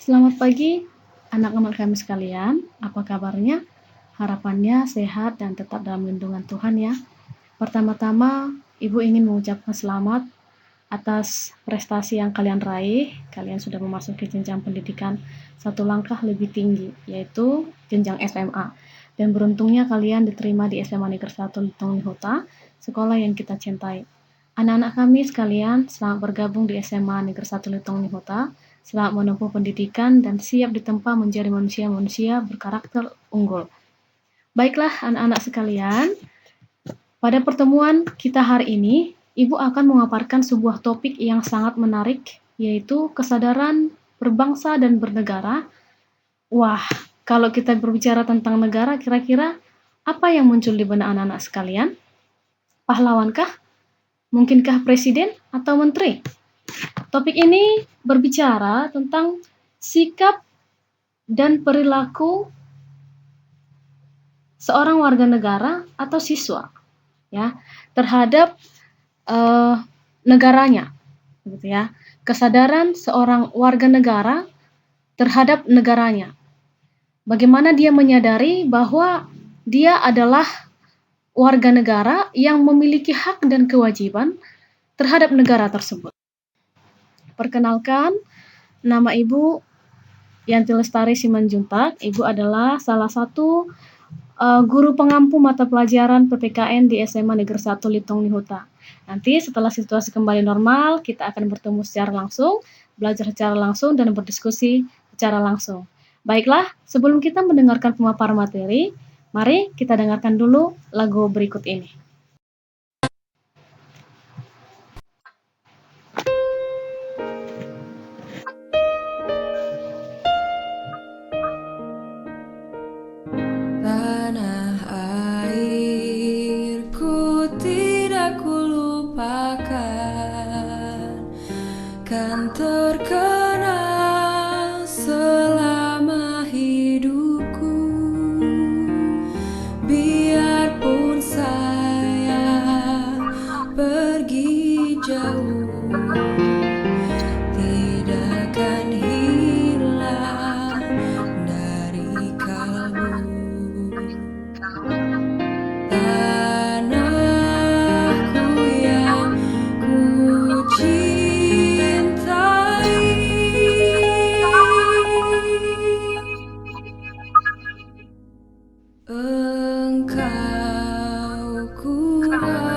Selamat pagi anak-anak kami sekalian, apa kabarnya? Harapannya sehat dan tetap dalam lindungan Tuhan ya. Pertama-tama, Ibu ingin mengucapkan selamat atas prestasi yang kalian raih. Kalian sudah memasuki jenjang pendidikan satu langkah lebih tinggi, yaitu jenjang SMA. Dan beruntungnya kalian diterima di SMA Negeri 1 Litong Nihota, sekolah yang kita cintai. Anak-anak kami sekalian, selamat bergabung di SMA Negeri 1 Litong Nihota. Selamat menempuh pendidikan dan siap ditempa menjadi manusia-manusia berkarakter unggul. Baiklah anak-anak sekalian, pada pertemuan kita hari ini, Ibu akan memaparkan sebuah topik yang sangat menarik, yaitu kesadaran berbangsa dan bernegara. Wah, kalau kita berbicara tentang negara, kira-kira apa yang muncul di benak anak-anak sekalian? Pahlawankah? Mungkinkah presiden atau menteri? Topik ini berbicara tentang sikap dan perilaku seorang warga negara atau siswa ya terhadap negaranya, gitu ya. Kesadaran seorang warga negara terhadap negaranya. Bagaimana dia menyadari bahwa dia adalah warga negara yang memiliki hak dan kewajiban terhadap negara tersebut. Perkenalkan, nama Ibu Yanti Lestari Simanjuntak. Ibu adalah salah satu guru pengampu mata pelajaran PPKN di SMA Negeri 1 Litong Nihota. Nanti setelah situasi kembali normal, kita akan bertemu secara langsung, belajar secara langsung, dan berdiskusi secara langsung. Baiklah, sebelum kita mendengarkan pemaparan materi, mari kita dengarkan dulu lagu berikut ini. Tanah airku tidak kulupakan, kan terkenal selama hidupku. Biarpun saya pergi jauh, tidak akan hilang dari kalbu. Tanahku yang ku cintai, engkau ku hargai.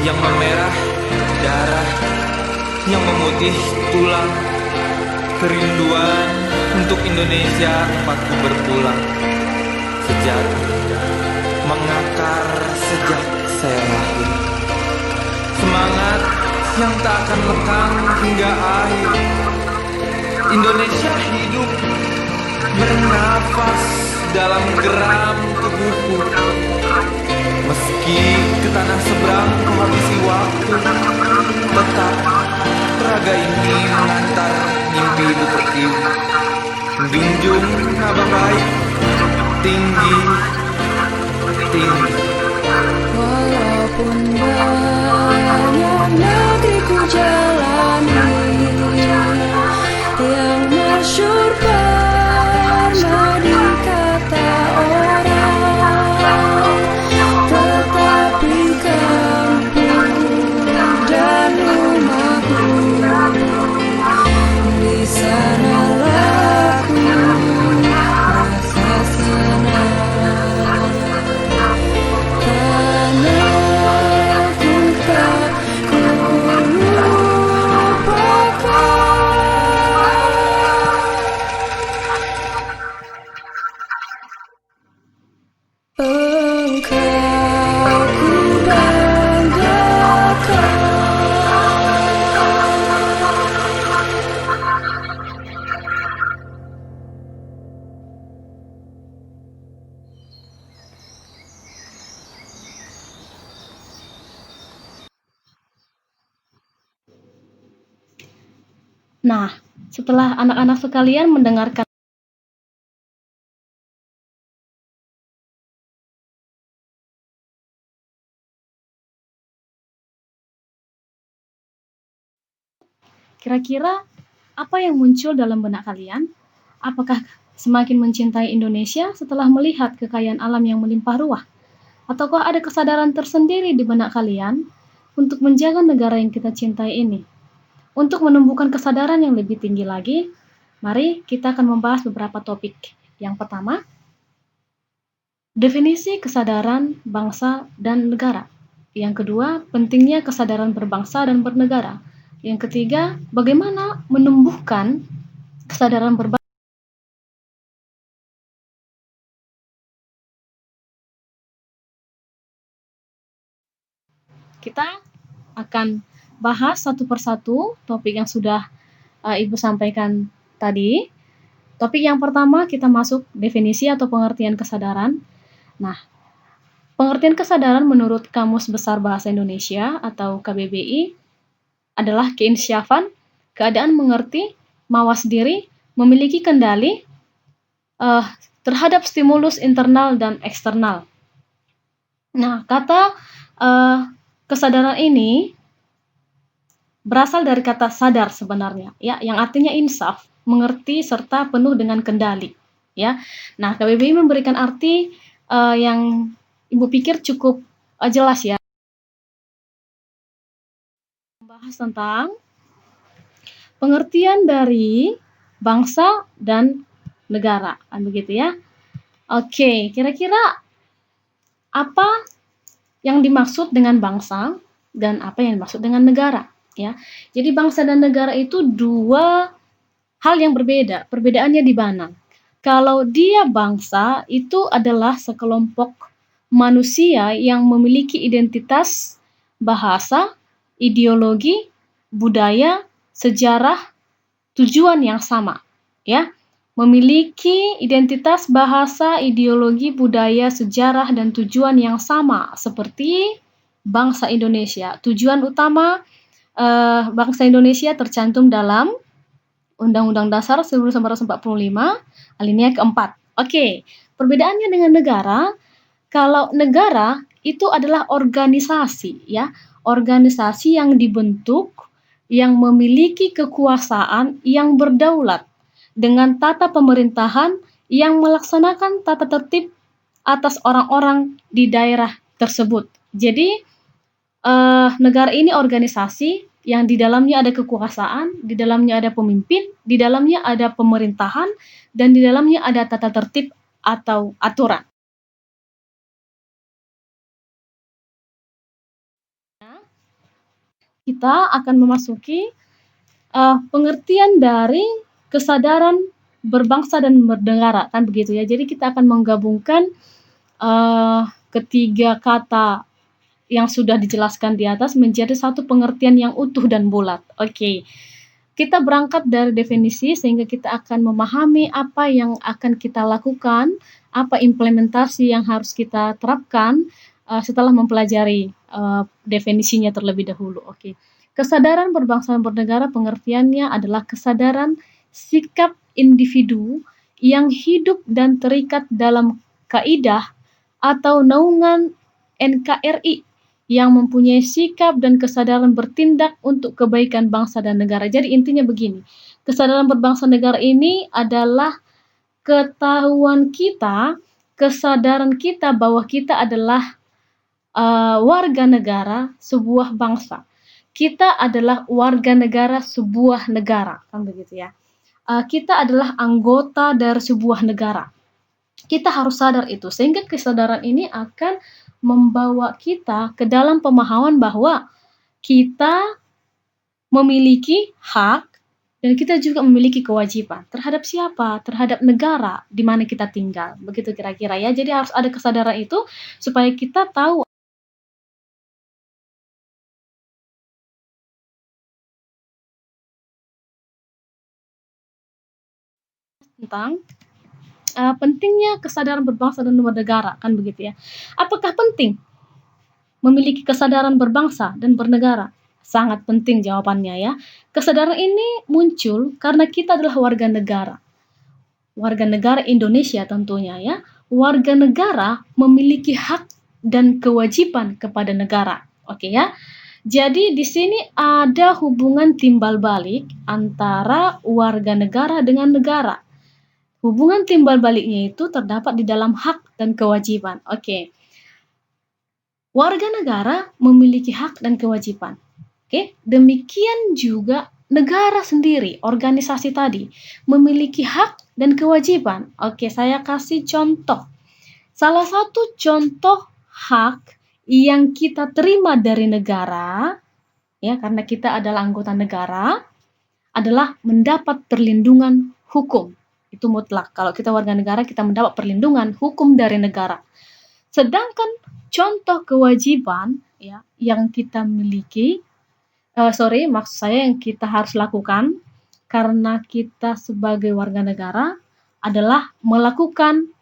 Yang memerah darah, yang memutih tulang, kerinduan untuk Indonesia tempatku berpulang. sejati mengakar sejak saya lahir. Semangat yang tak akan lekang hingga akhir. Indonesia hidup bernafas dalam geram tubuhku. Meski ke tanah seberang ku habisi waktu, tetap raga ini mengantar mimpi bertiup. Menjunjung nama baik, tinggi, tinggi. Walaupun banyak negeri ku jalani, yang masyhur pernah dikata orang, tetapi kampung dan rumahku, di sanalah ku rasa senang. Tanahku tak ku lupakan. Engkau ku banggakan. Nah, setelah anak-anak sekalian mendengarkan kira-kira apa yang muncul dalam benak kalian? Apakah semakin mencintai Indonesia setelah melihat kekayaan alam yang melimpah ruah? Ataukah ada kesadaran tersendiri di benak kalian untuk menjaga negara yang kita cintai ini? Untuk menumbuhkan kesadaran yang lebih tinggi lagi, mari kita akan membahas beberapa topik. Yang pertama, definisi kesadaran bangsa dan negara. Yang kedua, pentingnya kesadaran berbangsa dan bernegara. Yang ketiga, bagaimana menumbuhkan kesadaran berbangsa. Kita akan bahas satu persatu topik yang sudah Ibu sampaikan tadi. Topik yang pertama kita masuk definisi atau pengertian kesadaran. Nah, pengertian kesadaran menurut Kamus Besar Bahasa Indonesia atau KBBI adalah keinsyafan, keadaan mengerti, mawas diri, memiliki kendali terhadap stimulus internal dan eksternal. Nah, kata kesadaran ini berasal dari kata sadar sebenarnya, ya, yang artinya insaf, mengerti serta penuh dengan kendali, ya. Nah, KBBI memberikan arti yang Ibu pikir cukup jelas ya. Membahas tentang pengertian dari bangsa dan negara, kan begitu ya. Oke, kira-kira apa yang dimaksud dengan bangsa dan apa yang dimaksud dengan negara, ya. Jadi bangsa dan negara itu dua hal yang berbeda. Perbedaannya di mana? Kalau dia bangsa, itu adalah sekelompok manusia yang memiliki identitas, bahasa, ideologi, budaya, sejarah, tujuan yang sama, ya. Memiliki identitas, bahasa, ideologi, budaya, sejarah, dan tujuan yang sama seperti bangsa Indonesia. Tujuan utama bangsa Indonesia tercantum dalam Undang-Undang Dasar 1945, alinea keempat. Oke, perbedaannya dengan negara, kalau negara itu adalah organisasi, ya, organisasi yang dibentuk, yang memiliki kekuasaan, yang berdaulat, dengan tata pemerintahan yang melaksanakan tata tertib atas orang-orang di daerah tersebut. Jadi, negara ini organisasi yang di dalamnya ada kekuasaan, di dalamnya ada pemimpin, di dalamnya ada pemerintahan, dan di dalamnya ada tata tertib atau aturan. Kita akan memasuki pengertian dari kesadaran berbangsa dan bernegara, kan begitu ya. Jadi kita akan menggabungkan ketiga kata yang sudah dijelaskan di atas menjadi satu pengertian yang utuh dan bulat. Oke. Kita berangkat dari definisi sehingga kita akan memahami apa yang akan kita lakukan, apa implementasi yang harus kita terapkan setelah mempelajari definisinya terlebih dahulu. Oke. Kesadaran berbangsa dan bernegara pengertiannya adalah kesadaran sikap individu yang hidup dan terikat dalam kaidah atau naungan NKRI yang mempunyai sikap dan kesadaran bertindak untuk kebaikan bangsa dan negara. Jadi intinya begini, kesadaran berbangsa negara ini adalah ketahuan kita, kesadaran kita bahwa kita adalah warga negara sebuah bangsa. Kita adalah warga negara sebuah negara, kan begitu ya. Kita adalah anggota dari sebuah negara. Kita harus sadar itu, sehingga kesadaran ini akan membawa kita ke dalam pemahaman bahwa kita memiliki hak dan kita juga memiliki kewajiban terhadap siapa? Terhadap negara di mana kita tinggal. Begitu kira-kira ya. Jadi harus ada kesadaran itu supaya kita tahu tentang pentingnya kesadaran berbangsa dan bernegara, kan begitu ya. Apakah penting memiliki kesadaran berbangsa dan bernegara? Sangat penting jawabannya ya. Kesadaran ini muncul karena kita adalah warga negara. Warga negara Indonesia tentunya ya. Warga negara memiliki hak dan kewajiban kepada negara. Oke ya. Jadi di sini ada hubungan timbal balik antara warga negara dengan negara. Hubungan timbal baliknya itu terdapat di dalam hak dan kewajiban. Oke. Warga negara memiliki hak dan kewajiban. Oke, demikian juga negara sendiri, organisasi tadi, memiliki hak dan kewajiban. Oke, saya kasih contoh. Salah satu contoh hak yang kita terima dari negara, ya, karena kita adalah anggota negara, adalah mendapat perlindungan hukum. Itu mutlak. Kalau kita warga negara, kita mendapat perlindungan hukum dari negara. Sedangkan contoh kewajiban ya yang kita miliki, maksud saya yang kita harus lakukan karena kita sebagai warga negara adalah melakukan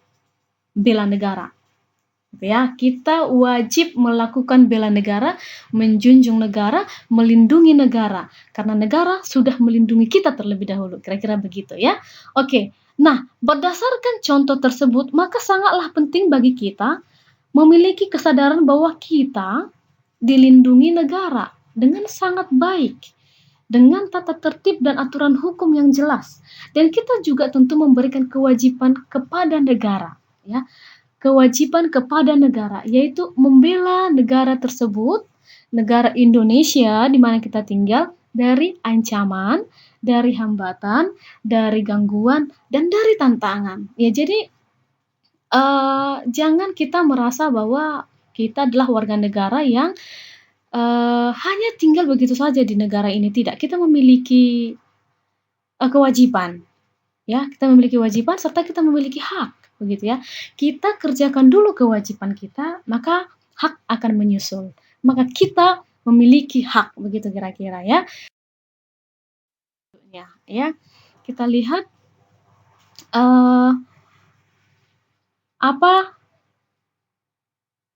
bela negara. Ya, kita wajib melakukan bela negara, menjunjung negara, melindungi negara. Karena negara sudah melindungi kita terlebih dahulu. Kira-kira begitu ya. Oke, nah berdasarkan contoh tersebut, maka sangatlah penting bagi kita memiliki kesadaran bahwa kita dilindungi negara dengan sangat baik, dengan tata tertib dan aturan hukum yang jelas. Dan kita juga tentu memberikan kewajiban kepada negara, ya. Kewajiban kepada negara, yaitu membela negara tersebut, negara Indonesia di mana kita tinggal, dari ancaman, dari hambatan, dari gangguan, dan dari tantangan. Ya, jadi jangan kita merasa bahwa kita adalah warga negara yang hanya tinggal begitu saja di negara ini. Tidak, kita memiliki kewajiban. Ya, kita memiliki kewajiban serta kita memiliki hak, begitu ya. Kita kerjakan dulu kewajiban kita, maka hak akan menyusul. Maka kita memiliki hak, begitu kira-kira ya. Ya, kita lihat apa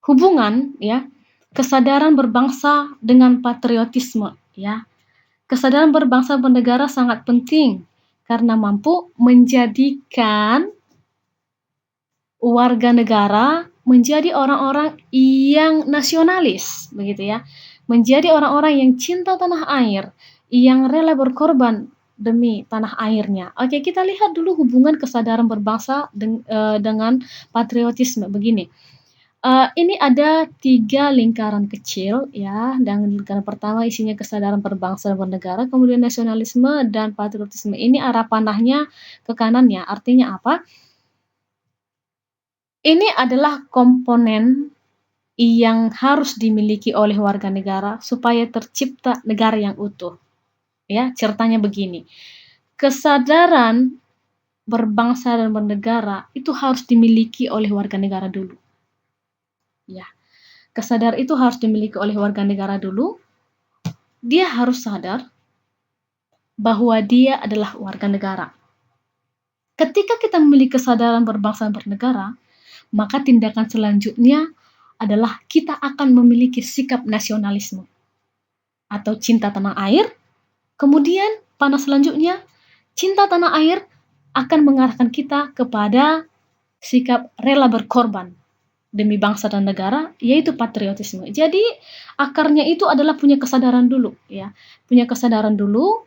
hubungan ya kesadaran berbangsa dengan patriotisme ya. Kesadaran berbangsa bernegara sangat penting karena mampu menjadikan warga negara menjadi orang-orang yang nasionalis, begitu ya. Menjadi orang-orang yang cinta tanah air, yang rela berkorban demi tanah airnya. Oke, kita lihat dulu hubungan kesadaran berbangsa dengan patriotisme begini. Ini ada 3 lingkaran kecil ya, dan lingkaran pertama isinya kesadaran berbangsa dan bernegara, kemudian nasionalisme dan patriotisme. Ini arah panahnya ke kanannya, artinya apa? Ini adalah komponen yang harus dimiliki oleh warga negara supaya tercipta negara yang utuh. Ya, ceritanya begini. Kesadaran berbangsa dan bernegara itu harus dimiliki oleh warga negara dulu. Ya, kesadaran itu harus dimiliki oleh warga negara dulu. Dia harus sadar bahwa dia adalah warga negara. Ketika kita memiliki kesadaran berbangsa dan bernegara, maka tindakan selanjutnya adalah kita akan memiliki sikap nasionalisme atau cinta tanah air. Kemudian pada selanjutnya, cinta tanah air akan mengarahkan kita kepada sikap rela berkorban demi bangsa dan negara, yaitu patriotisme. Jadi akarnya itu adalah punya kesadaran dulu, ya. Punya kesadaran dulu,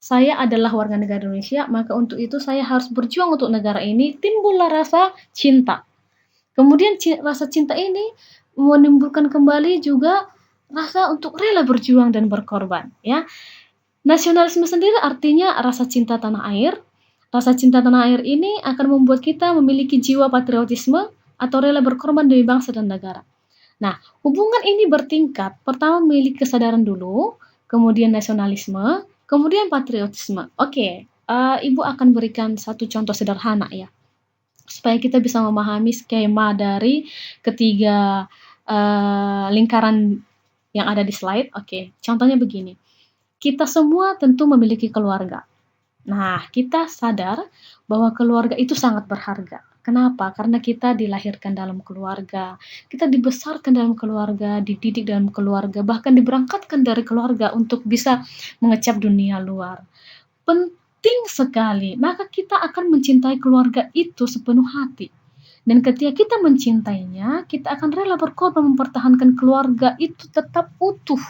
saya adalah warga negara Indonesia, maka untuk itu saya harus berjuang untuk negara ini, timbullah rasa cinta. Kemudian rasa cinta ini menimbulkan kembali juga rasa untuk rela berjuang dan berkorban, ya. Nasionalisme sendiri artinya rasa cinta tanah air. Rasa cinta tanah air ini akan membuat kita memiliki jiwa patriotisme atau rela berkorban demi bangsa dan negara. Nah, hubungan ini bertingkat. Pertama memiliki kesadaran dulu, kemudian nasionalisme, kemudian patriotisme. Oke, Ibu akan berikan satu contoh sederhana ya, supaya kita bisa memahami skema dari ketiga lingkaran yang ada di slide. Oke, contohnya begini. Kita semua tentu memiliki keluarga. Nah, kita sadar bahwa keluarga itu sangat berharga. Kenapa? Karena kita dilahirkan dalam keluarga, kita dibesarkan dalam keluarga, dididik dalam keluarga, bahkan diberangkatkan dari keluarga untuk bisa mengecap dunia luar. Penting sekali, maka kita akan mencintai keluarga itu sepenuh hati. Dan ketika kita mencintainya, kita akan rela berkorban mempertahankan keluarga itu tetap utuh,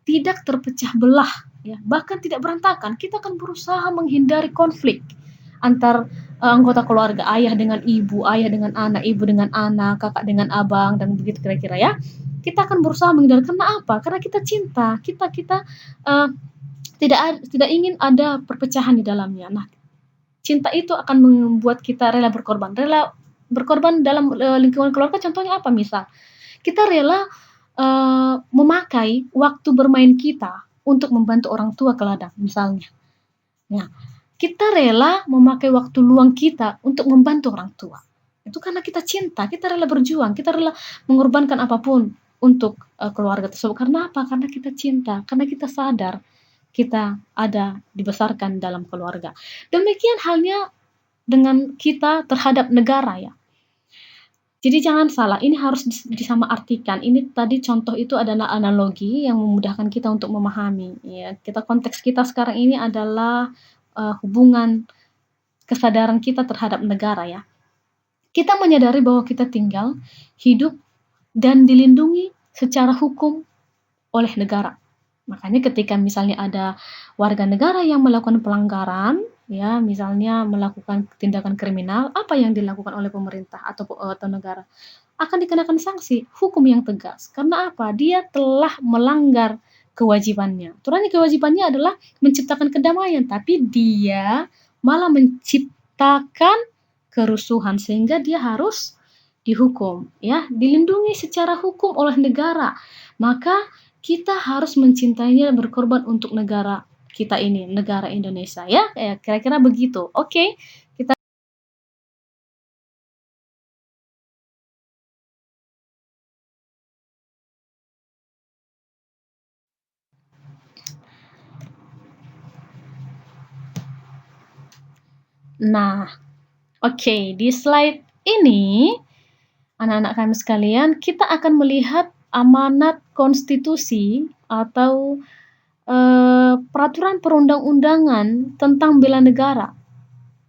tidak terpecah belah, ya, bahkan tidak berantakan. Kita akan berusaha menghindari konflik antar anggota keluarga, ayah dengan ibu, ayah dengan anak, ibu dengan anak, kakak dengan abang, dan begitu kira-kira ya. Kita akan berusaha menghindari. Karena apa? Karena kita cinta, kita tidak ingin ada perpecahan di dalamnya. Nah, cinta itu akan membuat kita rela berkorban. Rela berkorban dalam lingkungan keluarga, contohnya apa? Misal, kita rela memakai waktu bermain kita untuk membantu orang tua ke ladang, misalnya. Nah, kita rela memakai waktu luang kita untuk membantu orang tua. Itu karena kita cinta, kita rela berjuang, kita rela mengorbankan apapun untuk keluarga tersebut. Karena apa? Karena kita cinta, karena kita sadar kita ada dibesarkan dalam keluarga. Demikian halnya dengan kita terhadap negara ya. Jadi jangan salah, ini harus disamaartikan. Ini tadi contoh itu adalah analogi yang memudahkan kita untuk memahami. Ya, konteks kita sekarang ini adalah hubungan kesadaran kita terhadap negara ya. Kita menyadari bahwa kita tinggal, hidup, dan dilindungi secara hukum oleh negara. Makanya ketika misalnya ada warga negara yang melakukan pelanggaran, ya misalnya melakukan tindakan kriminal, apa yang dilakukan oleh pemerintah atau negara? Akan dikenakan sanksi, hukum yang tegas. Karena apa? Dia telah melanggar kewajibannya. Aturannya kewajibannya adalah menciptakan kedamaian, tapi dia malah menciptakan kerusuhan sehingga dia harus dihukum, ya, dilindungi secara hukum oleh negara. Maka kita harus mencintainya dan berkorban untuk negara kita ini, negara Indonesia ya. Kira-kira begitu. Oke, kita Nah, oke, di slide ini anak-anak kami sekalian, kita akan melihat amanat konstitusi atau peraturan perundang-undangan tentang bela negara,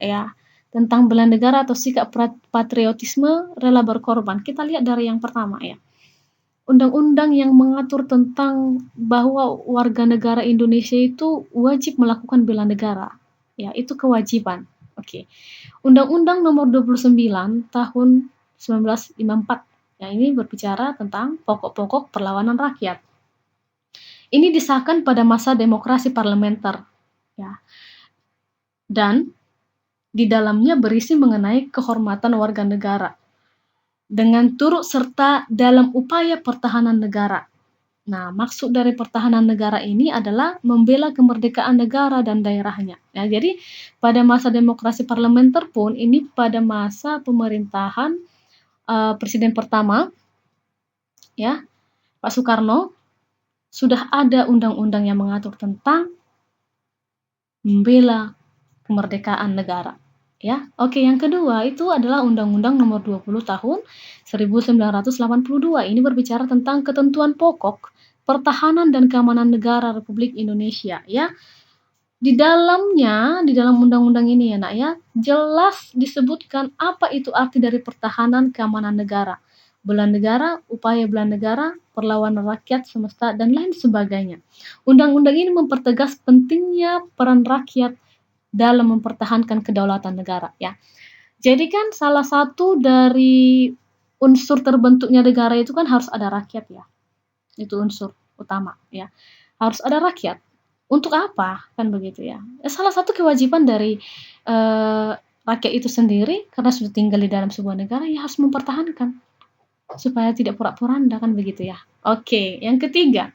ya, tentang bela negara atau sikap patriotisme rela berkorban. Kita lihat dari yang pertama ya, undang-undang yang mengatur tentang bahwa warga negara Indonesia itu wajib melakukan bela negara, ya, itu kewajiban. Oke, Undang-Undang Nomor 29 Tahun 1954. Ya, ini berbicara tentang pokok-pokok perlawanan rakyat. Ini disahkan pada masa demokrasi parlementer, ya. Dan di dalamnya berisi mengenai kehormatan warga negara dengan turut serta dalam upaya pertahanan negara. Nah, maksud dari pertahanan negara ini adalah membela kemerdekaan negara dan daerahnya. Ya, jadi pada masa demokrasi parlementer pun ini pada masa pemerintahan presiden pertama ya, Pak Soekarno, sudah ada undang-undang yang mengatur tentang membela kemerdekaan negara. Ya, oke, yang kedua itu adalah Undang-Undang Nomor 20 Tahun 1982. Ini berbicara tentang ketentuan pokok pertahanan dan keamanan negara Republik Indonesia. Ya, di dalam undang-undang ini ya nak ya, jelas disebutkan apa itu arti dari pertahanan keamanan negara, bela negara, upaya bela negara, perlawanan rakyat semesta dan lain sebagainya. Undang-undang ini mempertegas pentingnya peran rakyat dalam mempertahankan kedaulatan negara ya. Jadi kan salah satu dari unsur terbentuknya negara itu kan harus ada rakyat ya. Itu unsur utama ya. Harus ada rakyat. Untuk apa? Kan begitu ya. Salah satu kewajiban dari rakyat itu sendiri karena sudah tinggal di dalam sebuah negara ya harus mempertahankan supaya tidak porak-poranda kan begitu ya. Oke, yang ketiga,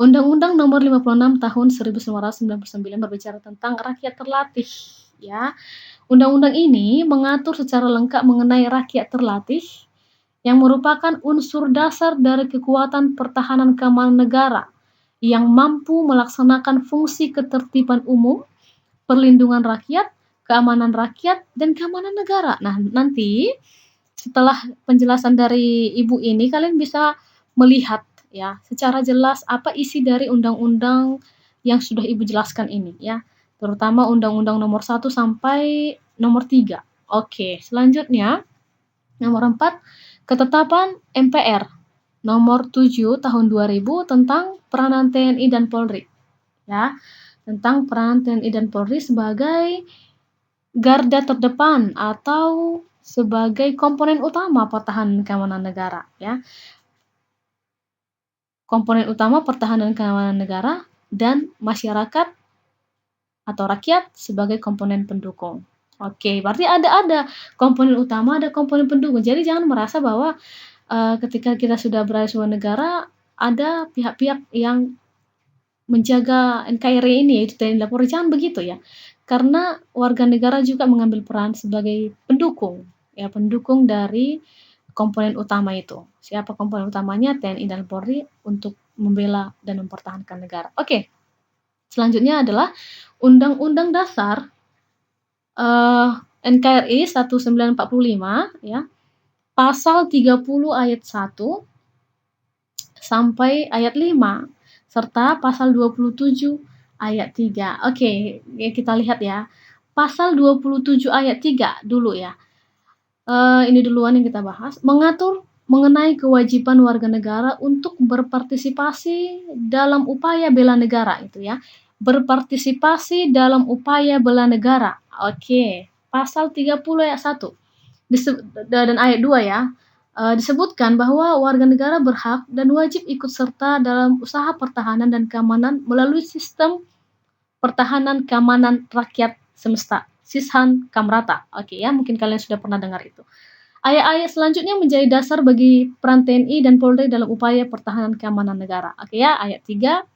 Undang-Undang Nomor 56 Tahun 1999 berbicara tentang rakyat terlatih ya. Undang-undang ini mengatur secara lengkap mengenai rakyat terlatih yang merupakan unsur dasar dari kekuatan pertahanan keamanan negara yang mampu melaksanakan fungsi ketertiban umum, perlindungan rakyat, keamanan rakyat, dan keamanan negara. Nah, nanti setelah penjelasan dari Ibu ini kalian bisa melihat ya secara jelas apa isi dari undang-undang yang sudah Ibu jelaskan ini ya, terutama Undang-Undang Nomor 1 sampai Nomor 3. Oke, selanjutnya Nomor 4, ketetapan MPR Nomor 7 Tahun 2000 tentang peranan TNI dan Polri ya, tentang peranan TNI dan Polri sebagai garda terdepan atau sebagai komponen utama pertahanan keamanan negara ya. Komponen utama pertahanan keamanan negara dan masyarakat atau rakyat sebagai komponen pendukung. Oke, berarti ada komponen utama, ada komponen pendukung. Jadi jangan merasa bahwa ketika kita sudah berada di sebuah negara ada pihak-pihak yang menjaga NKRI ini yaitu TNI dan Polri, jangan begitu ya. Karena warga negara juga mengambil peran sebagai pendukung ya, pendukung dari komponen utama itu. Siapa komponen utamanya? TNI dan Polri untuk membela dan mempertahankan negara. Oke. Selanjutnya adalah Undang-Undang Dasar NKRI 1945 ya. Pasal 30 ayat 1 sampai ayat 5 serta pasal 27 ayat 3. Oke, kita lihat ya. Pasal 27 ayat 3 dulu ya. Ini duluan yang kita bahas, mengatur mengenai kewajiban warga negara untuk berpartisipasi dalam upaya bela negara itu ya. Berpartisipasi dalam upaya bela negara. Oke, pasal 30 ayat 1 dan ayat 2 ya. Disebutkan bahwa warga negara berhak dan wajib ikut serta dalam usaha pertahanan dan keamanan melalui sistem pertahanan keamanan rakyat semesta. Sishan Kamrata. Oke ya, mungkin kalian sudah pernah dengar itu. Ayat-ayat selanjutnya menjadi dasar bagi peran TNI dan Polri dalam upaya pertahanan keamanan negara. Oke ya, ayat 3,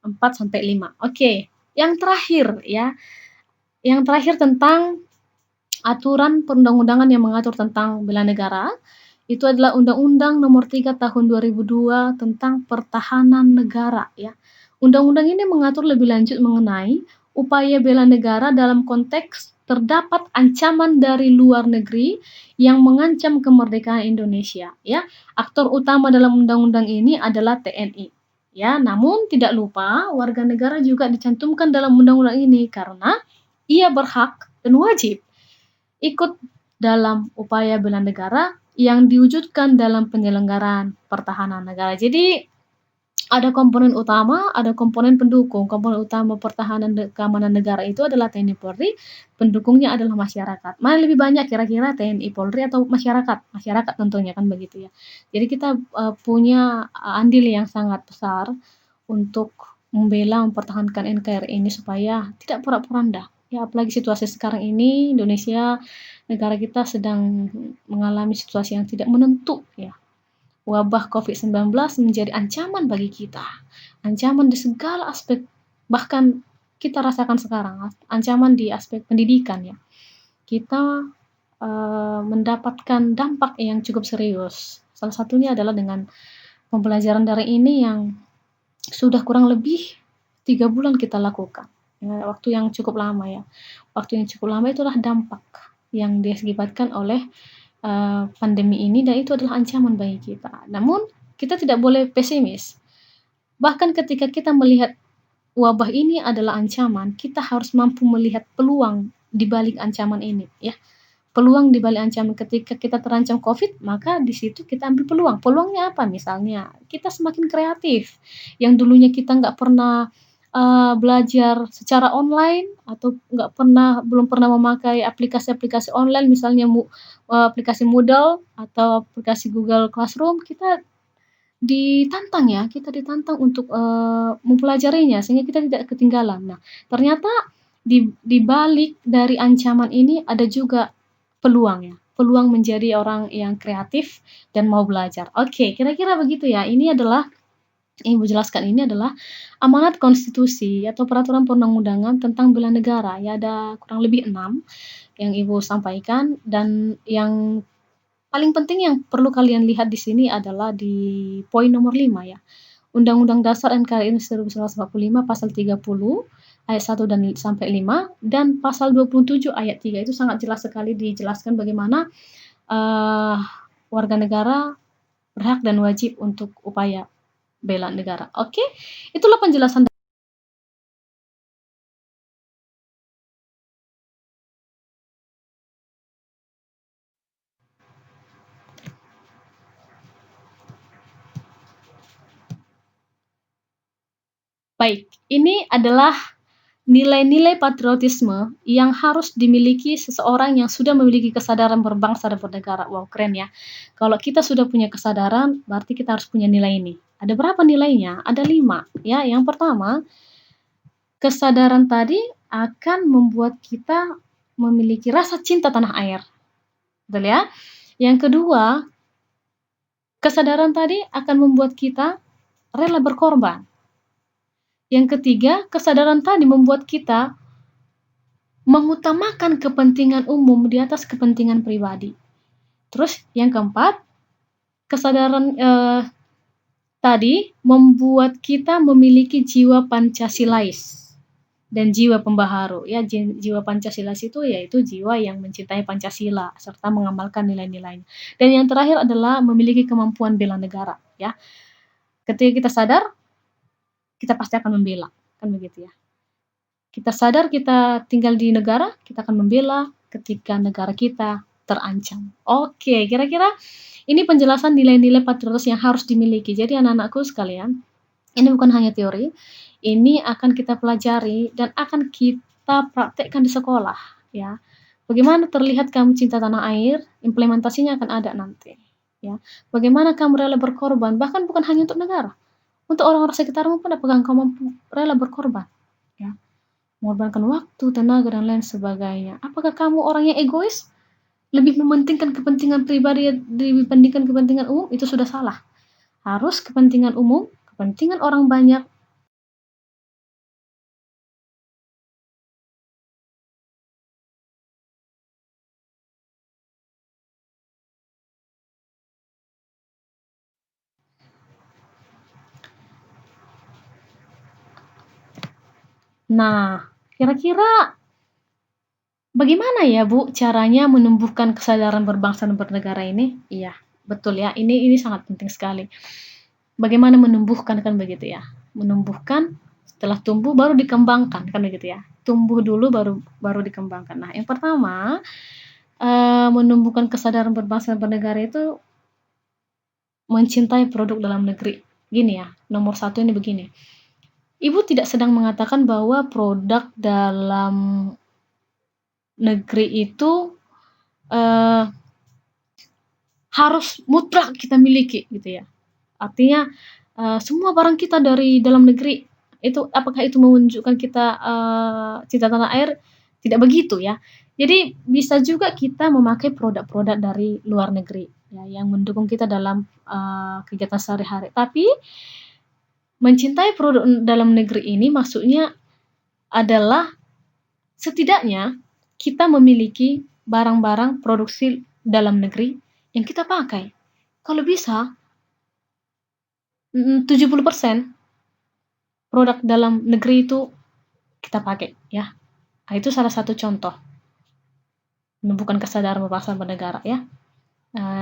4 sampai 5. Oke, yang terakhir ya. Yang terakhir tentang aturan perundang-undangan yang mengatur tentang bela negara. Itu adalah Undang-Undang Nomor 3 Tahun 2002 tentang pertahanan negara ya. Undang-undang ini mengatur lebih lanjut mengenai upaya bela negara dalam konteks terdapat ancaman dari luar negeri yang mengancam kemerdekaan Indonesia ya. Aktor utama dalam undang-undang ini adalah TNI ya. Namun tidak lupa warga negara juga dicantumkan dalam undang-undang ini karena ia berhak dan wajib ikut dalam upaya bela negara yang diwujudkan dalam penyelenggaraan pertahanan negara. Jadi ada komponen utama, ada komponen pendukung. Komponen utama pertahanan keamanan negara itu adalah TNI Polri, pendukungnya adalah masyarakat. Mana lebih banyak kira-kira TNI Polri atau masyarakat? Masyarakat tentunya kan begitu ya. Jadi kita punya andil yang sangat besar untuk membela mempertahankan NKRI ini supaya tidak porak-poranda. Ya, apalagi situasi sekarang ini Indonesia, negara kita sedang mengalami situasi yang tidak menentu ya. wabah COVID-19 menjadi ancaman bagi kita. Ancaman di segala aspek, bahkan kita rasakan sekarang, ancaman di aspek pendidikan ya. Kita mendapatkan dampak yang cukup serius. Salah satunya adalah dengan pembelajaran daring ini yang sudah kurang lebih 3 bulan kita lakukan. Ya, waktu yang cukup lama ya. Waktu yang cukup lama itulah dampak yang diakibatkan oleh pandemi ini, dan itu adalah ancaman bagi kita. Namun kita tidak boleh pesimis. Bahkan ketika kita melihat wabah ini adalah ancaman, kita harus mampu melihat peluang di balik ancaman ini ya. Peluang di balik ancaman, ketika kita terancam COVID, maka di situ kita ambil peluang. Peluangnya apa? Misalnya kita semakin kreatif. Yang dulunya kita nggak pernah belajar secara online, atau belum pernah memakai aplikasi-aplikasi online, misalnya aplikasi Moodle atau aplikasi Google Classroom, kita ditantang untuk mempelajarinya sehingga kita tidak ketinggalan. Nah, ternyata di balik dari ancaman ini ada juga peluang ya. Peluang menjadi orang yang kreatif dan mau belajar. Oke, kira-kira begitu ya. Ini adalah Ibu jelaskan, ini adalah amanat konstitusi atau peraturan perundang-undangan tentang bela negara. Ya, ada kurang lebih 6 yang Ibu sampaikan, dan yang paling penting yang perlu kalian lihat di sini adalah di poin nomor 5 ya. Undang-Undang Dasar NKRI 1945 pasal 30 ayat 1 dan sampai 5, dan pasal 27 ayat 3 itu sangat jelas sekali dijelaskan bagaimana warga negara berhak dan wajib untuk upaya bela negara. Oke, itulah penjelasan. Baik, ini adalah nilai-nilai patriotisme yang harus dimiliki seseorang yang sudah memiliki kesadaran berbangsa dan bernegara. Wow, keren ya. Kalau kita sudah punya kesadaran, berarti kita harus punya nilai ini. Ada berapa nilainya? Ada 5 ya. Yang pertama, kesadaran tadi akan membuat kita memiliki rasa cinta tanah air. Betul ya? Yang kedua, kesadaran tadi akan membuat kita rela berkorban. Yang ketiga, kesadaran tadi membuat kita mengutamakan kepentingan umum di atas kepentingan pribadi. Terus yang keempat, kesadaran tadi membuat kita memiliki jiwa Pancasilais dan jiwa pembaharu. Ya, jiwa Pancasilais itu yaitu jiwa yang mencintai Pancasila serta mengamalkan nilai-nilainya. Dan yang terakhir adalah memiliki kemampuan bela negara. Ya, ketika kita sadar, kita pasti akan membela, kan begitu ya. Kita sadar kita tinggal di negara, kita akan membela ketika negara kita terancam. Oke, kira-kira ini penjelasan nilai-nilai patriotis yang harus dimiliki. Jadi anak-anakku sekalian, ini bukan hanya teori, ini akan kita pelajari dan akan kita praktekkan di sekolah ya. Bagaimana terlihat kamu cinta tanah air, implementasinya akan ada nanti ya. Bagaimana kamu rela berkorban, bahkan bukan hanya untuk negara, untuk orang-orang sekitarmu pun apakah kamu mampu rela berkorban ya, mengorbankan waktu, tenaga, dan lain sebagainya. Apakah kamu orang yang egois, lebih mementingkan kepentingan pribadi dibandingkan kepentingan umum? Itu sudah salah. Harus kepentingan umum, kepentingan orang banyak. Nah, kira-kira bagaimana ya Bu caranya menumbuhkan kesadaran berbangsa dan bernegara ini? Iya, betul ya. Ini sangat penting sekali. Bagaimana menumbuhkan, kan begitu ya. Menumbuhkan, setelah tumbuh baru dikembangkan, kan begitu ya. Tumbuh dulu baru dikembangkan. Nah, yang pertama, menumbuhkan kesadaran berbangsa dan bernegara itu mencintai produk dalam negeri. Gini ya, nomor 1 ini begini. Ibu tidak sedang mengatakan bahwa produk dalam negeri itu harus mutlak kita miliki gitu ya. Artinya semua barang kita dari dalam negeri itu, apakah itu menunjukkan kita cinta tanah air? Tidak begitu ya. Jadi bisa juga kita memakai produk-produk dari luar negeri ya yang mendukung kita dalam kegiatan sehari-hari. Tapi mencintai produk dalam negeri ini maksudnya adalah setidaknya kita memiliki barang-barang produksi dalam negeri yang kita pakai. Kalau bisa 70% produk dalam negeri itu kita pakai ya. Nah, itu salah satu contoh menumbuhkan kesadaran berbangsa dan bernegara ya.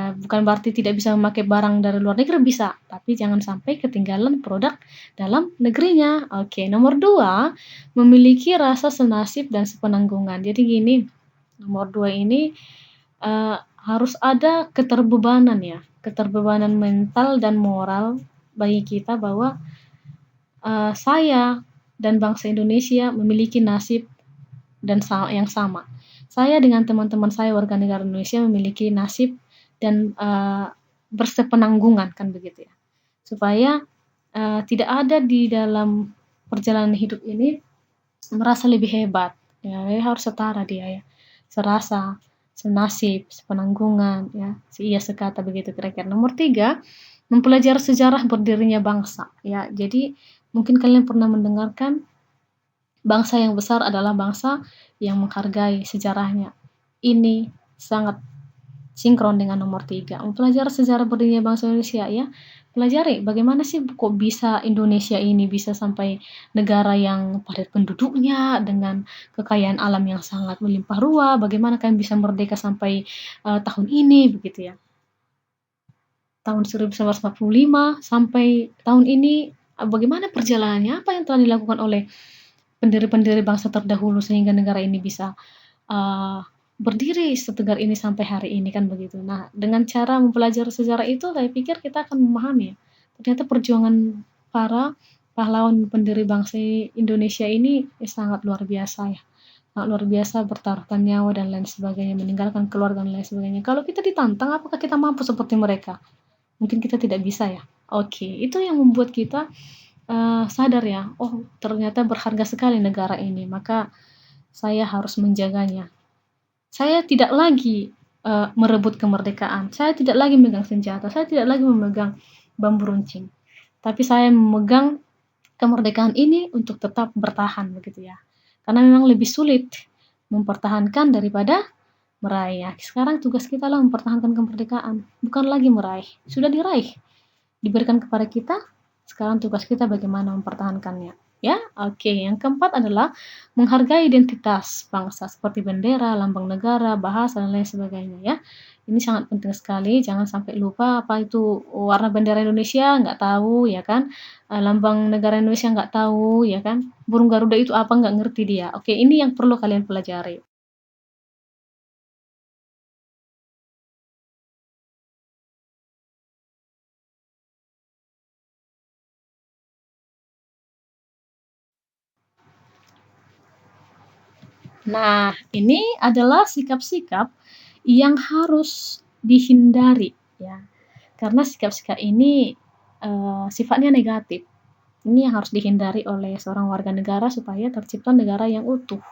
Bukan berarti tidak bisa memakai barang dari luar negeri, bisa, tapi jangan sampai ketinggalan produk dalam negerinya. Oke, nomor 2, memiliki rasa senasib dan sepenanggungan. Jadi gini, nomor 2 ini harus ada keterbebanan ya, keterbebanan mental dan moral bagi kita bahwa saya dan bangsa Indonesia memiliki nasib dan yang sama. Saya dengan teman-teman saya warga negara Indonesia memiliki nasib dan bersepenanggungan kan begitu ya. Supaya tidak ada di dalam perjalanan hidup ini merasa lebih hebat. Ya, harus setara dia ya. Serasa, senasib, sepenanggungan ya. Seia sekata begitu kira-kira. Nomor 3, mempelajari sejarah berdirinya bangsa ya. Jadi mungkin kalian pernah mendengarkan bangsa yang besar adalah bangsa yang menghargai sejarahnya. Ini sangat sinkron dengan nomor 3, mempelajari sejarah berdirinya bangsa Indonesia ya. Pelajari bagaimana sih kok bisa Indonesia ini bisa sampai negara yang padat penduduknya dengan kekayaan alam yang sangat melimpah ruah, bagaimana kan bisa merdeka sampai tahun ini begitu ya. Tahun 1945 sampai tahun ini bagaimana perjalanannya, apa yang telah dilakukan oleh pendiri-pendiri bangsa terdahulu sehingga negara ini bisa berdiri setegar ini sampai hari ini kan begitu. Nah, dengan cara mempelajari sejarah itu saya pikir kita akan memahami ya, ternyata perjuangan para pahlawan pendiri bangsa Indonesia ini sangat luar biasa ya. Sangat luar biasa bertaruhkan nyawa dan lain sebagainya, meninggalkan keluarga dan lain sebagainya. Kalau kita ditantang, apakah kita mampu seperti mereka? Mungkin kita tidak bisa ya. Oke, itu yang membuat kita sadar ya, oh ternyata berharga sekali negara ini, maka saya harus menjaganya. Saya tidak lagi merebut kemerdekaan, saya tidak lagi memegang senjata, saya tidak lagi memegang bambu runcing, tapi saya memegang kemerdekaan ini untuk tetap bertahan begitu ya. Karena memang lebih sulit mempertahankan daripada meraih. Ya. Sekarang tugas kita lah mempertahankan kemerdekaan, bukan lagi meraih. Sudah diraih, diberikan kepada kita. Sekarang tugas kita bagaimana mempertahankannya. Ya, oke. Yang keempat adalah menghargai identitas bangsa seperti bendera, lambang negara, bahasa dan lain sebagainya ya. Ini sangat penting sekali. Jangan sampai lupa apa itu warna bendera Indonesia nggak tahu ya kan. Lambang negara Indonesia nggak tahu ya kan. Burung Garuda itu apa nggak ngerti dia. Oke, ini yang perlu kalian pelajari. Nah, ini adalah sikap-sikap yang harus dihindari ya. Karena sikap-sikap ini sifatnya negatif. Ini yang harus dihindari oleh seorang warga negara supaya tercipta negara yang utuh,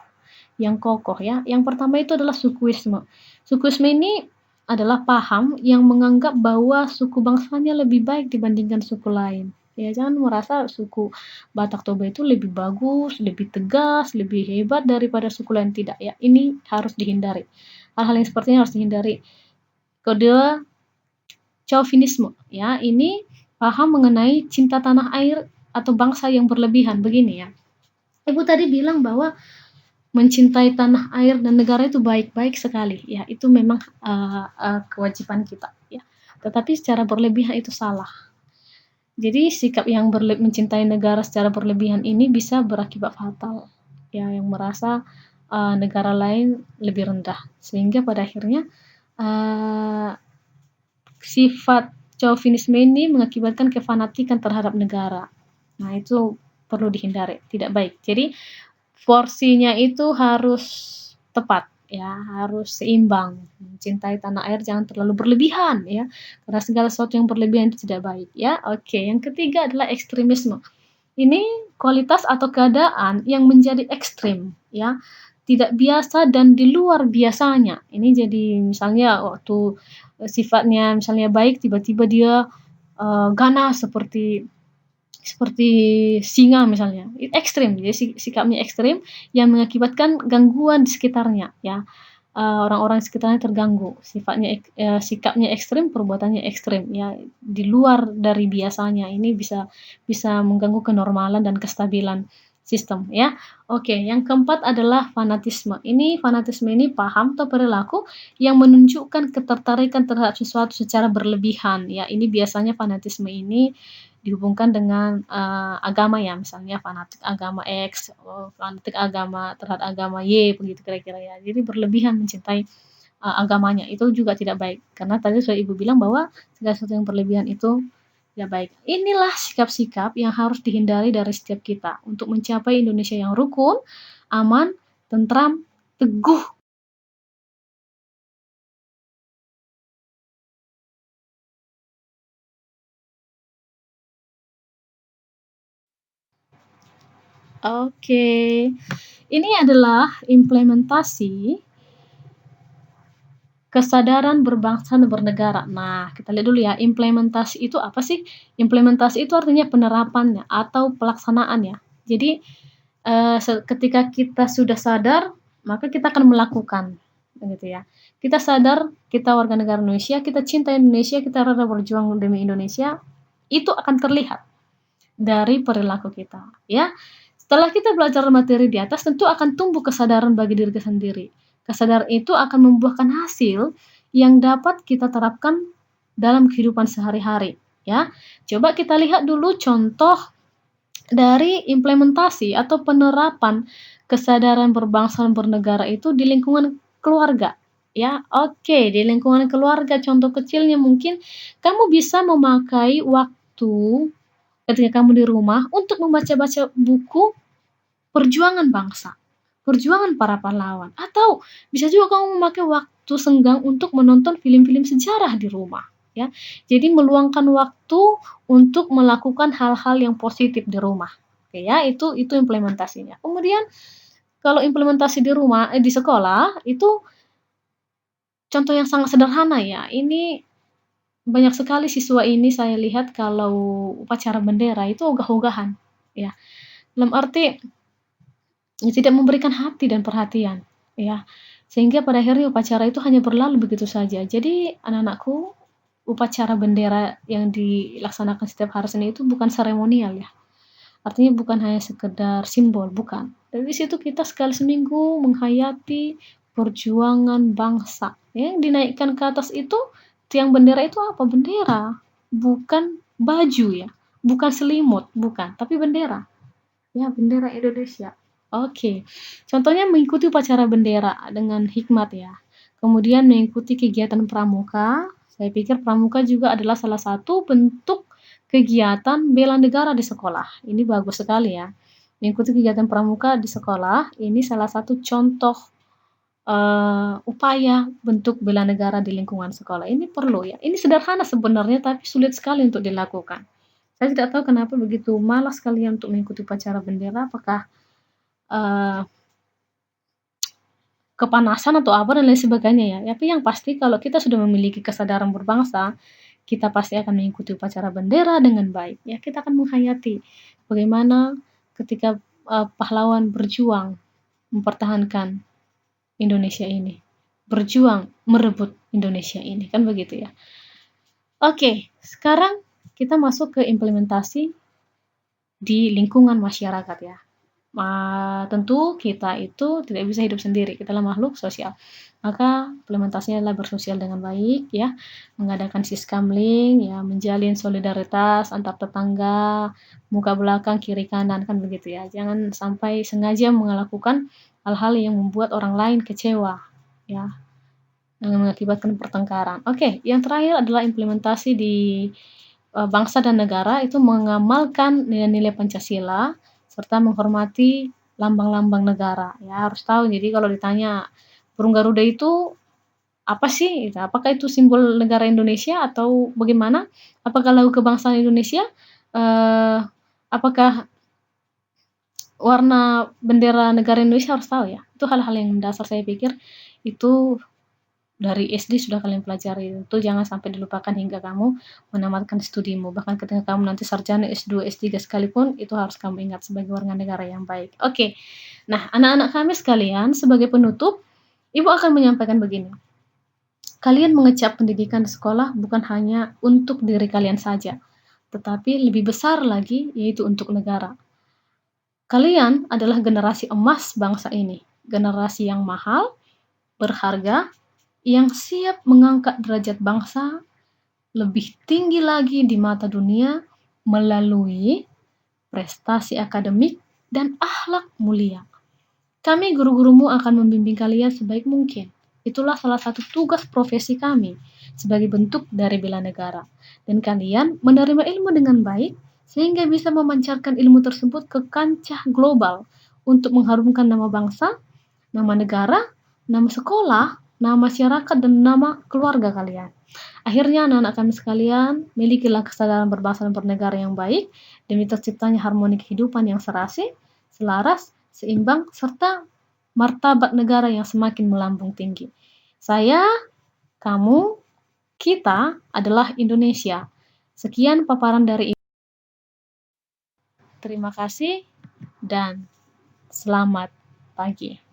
yang kokoh ya. Yang pertama itu adalah sukuisme. Sukuisme ini adalah paham yang menganggap bahwa suku bangsanya lebih baik dibandingkan suku lain. Ya, jangan merasa suku Batak Toba itu lebih bagus, lebih tegas, lebih hebat daripada suku lain, tidak ya. Ini harus dihindari. Hal-hal yang seperti ini harus dihindari. Kedua, chauvinisme ya. Ini paham mengenai cinta tanah air atau bangsa yang berlebihan begini ya. Ibu tadi bilang bahwa mencintai tanah air dan negara itu baik-baik sekali ya, itu memang kewajiban kita ya. Tetapi secara berlebihan itu salah. Jadi sikap yang mencintai negara secara berlebihan ini bisa berakibat fatal ya, yang merasa negara lain lebih rendah sehingga pada akhirnya sifat chauvinisme ini mengakibatkan kefanatikan terhadap negara. Nah, itu perlu dihindari, tidak baik. Jadi porsinya itu harus tepat ya, harus seimbang. Mencintai tanah air jangan terlalu berlebihan ya, karena segala sesuatu yang berlebihan itu tidak baik ya. Oke, yang ketiga adalah ekstremisme. Ini kualitas atau keadaan yang menjadi ekstrim ya. tidak biasa dan di luar biasanya. Ini jadi misalnya waktu sifatnya misalnya baik, tiba-tiba dia ganas seperti seperti singa misalnya, ekstrim, jadi sikapnya ekstrim yang mengakibatkan gangguan di sekitarnya ya. Orang-orang di sekitarnya terganggu, sikapnya ekstrim, perbuatannya ekstrim ya, di luar dari biasanya. Ini bisa bisa mengganggu kenormalan dan kestabilan sistem ya. Oke, yang keempat adalah fanatisme. Fanatisme ini paham atau perilaku yang menunjukkan ketertarikan terhadap sesuatu secara berlebihan ya. Ini biasanya fanatisme ini dihubungkan dengan agama ya, misalnya fanatik agama X, fanatik agama terhadap agama Y, begitu kira-kira ya. Jadi berlebihan mencintai agamanya itu juga tidak baik, karena tadi sudah Ibu bilang bahwa segala sesuatu yang berlebihan itu tidak baik. Inilah sikap-sikap yang harus dihindari dari setiap kita untuk mencapai Indonesia yang rukun, aman, tentram, teguh. Oke, ini adalah implementasi kesadaran berbangsa dan bernegara. Nah, kita lihat dulu ya, implementasi itu apa sih? Implementasi itu artinya penerapannya atau pelaksanaannya. Jadi, ketika kita sudah sadar, maka kita akan melakukan, begitu ya. Kita sadar, kita warga negara Indonesia, kita cinta Indonesia, kita rela berjuang demi Indonesia, itu akan terlihat dari perilaku kita, ya. Setelah kita belajar materi di atas, tentu akan tumbuh kesadaran bagi diri kita sendiri. Kesadaran itu akan membuahkan hasil yang dapat kita terapkan dalam kehidupan sehari-hari, ya. Coba kita lihat dulu contoh dari implementasi atau penerapan kesadaran berbangsa dan bernegara itu di lingkungan keluarga, ya. Oke, di lingkungan keluarga contoh kecilnya mungkin kamu bisa memakai waktu ketika kamu di rumah untuk membaca-baca buku perjuangan bangsa, perjuangan para pahlawan, atau bisa juga kamu memakai waktu senggang untuk menonton film-film sejarah di rumah, ya. Jadi meluangkan waktu untuk melakukan hal-hal yang positif di rumah. Oke ya, itu implementasinya. Kemudian kalau implementasi di rumah di sekolah itu contoh yang sangat sederhana ya. Ini banyak sekali siswa ini saya lihat kalau upacara bendera itu ogah-ogahan, ya. Dalam arti ya tidak memberikan hati dan perhatian, ya. Sehingga pada akhirnya upacara itu hanya berlalu begitu saja. Jadi anak-anakku, upacara bendera yang dilaksanakan setiap hari Senin itu bukan seremonial ya. Artinya bukan hanya sekedar simbol, bukan. Dari situ kita sekali seminggu menghayati perjuangan bangsa. Yang dinaikkan ke atas itu tiang bendera itu apa? Bendera, bukan baju ya, bukan selimut, bukan, tapi bendera. Ya, bendera Indonesia. Oke. Contohnya mengikuti upacara bendera dengan hikmat ya. Kemudian mengikuti kegiatan pramuka. Saya pikir pramuka juga adalah salah satu bentuk kegiatan bela negara di sekolah. Ini bagus sekali ya. Mengikuti kegiatan pramuka di sekolah, ini salah satu contoh upaya bentuk bela negara di lingkungan sekolah. Ini perlu ya. Ini sederhana sebenarnya tapi sulit sekali untuk dilakukan. Saya tidak tahu kenapa begitu malas kalian untuk mengikuti upacara bendera, apakah kepanasan atau apa dan lain sebagainya ya. Tapi yang pasti kalau kita sudah memiliki kesadaran berbangsa, kita pasti akan mengikuti upacara bendera dengan baik. Ya, kita akan menghayati bagaimana ketika pahlawan berjuang mempertahankan Indonesia ini, berjuang merebut Indonesia ini, kan begitu ya. Oke, sekarang kita masuk ke implementasi di lingkungan masyarakat ya. Tentu kita itu tidak bisa hidup sendiri, kita adalah makhluk sosial. Maka implementasinya adalah bersosial dengan baik ya, mengadakan siskamling ya, menjalin solidaritas antar tetangga, muka belakang, kiri kanan, kan begitu ya. Jangan sampai sengaja melakukan hal-hal yang membuat orang lain kecewa ya, yang mengakibatkan pertengkaran. Oke, yang terakhir adalah implementasi di bangsa dan negara itu mengamalkan nilai-nilai Pancasila serta menghormati lambang-lambang negara. Ya, harus tahu. Jadi kalau ditanya burung Garuda itu apa sih? Apakah itu simbol negara Indonesia atau bagaimana? Apakah lagu kebangsaan Indonesia? Apakah warna bendera negara Indonesia harus tahu ya. Itu hal-hal yang mendasar, saya pikir itu dari SD sudah kalian pelajari. Itu jangan sampai dilupakan hingga kamu menamatkan studimu. Bahkan ketika kamu nanti sarjana S2, S3 sekalipun, itu harus kamu ingat sebagai warga negara yang baik. Oke. Nah, anak-anak kami sekalian, sebagai penutup, Ibu akan menyampaikan begini. Kalian mengecap pendidikan di sekolah bukan hanya untuk diri kalian saja, tetapi lebih besar lagi, yaitu untuk negara. Kalian adalah generasi emas bangsa ini, generasi yang mahal, berharga, yang siap mengangkat derajat bangsa lebih tinggi lagi di mata dunia melalui prestasi akademik dan akhlak mulia. Kami guru-gurumu akan membimbing kalian sebaik mungkin. Itulah salah satu tugas profesi kami sebagai bentuk dari bela negara. Dan kalian menerima ilmu dengan baik sehingga bisa memancarkan ilmu tersebut ke kancah global untuk mengharumkan nama bangsa, nama negara, nama sekolah, nama masyarakat, dan nama keluarga kalian. Akhirnya anak-anak kami sekalian, milikilah kesadaran berbangsa dan bernegara yang baik demi terciptanya harmoni kehidupan yang serasi, selaras, seimbang, serta martabat negara yang semakin melambung tinggi. Saya, kamu, kita adalah Indonesia. Sekian paparan dari Ibu. Terima kasih dan selamat pagi.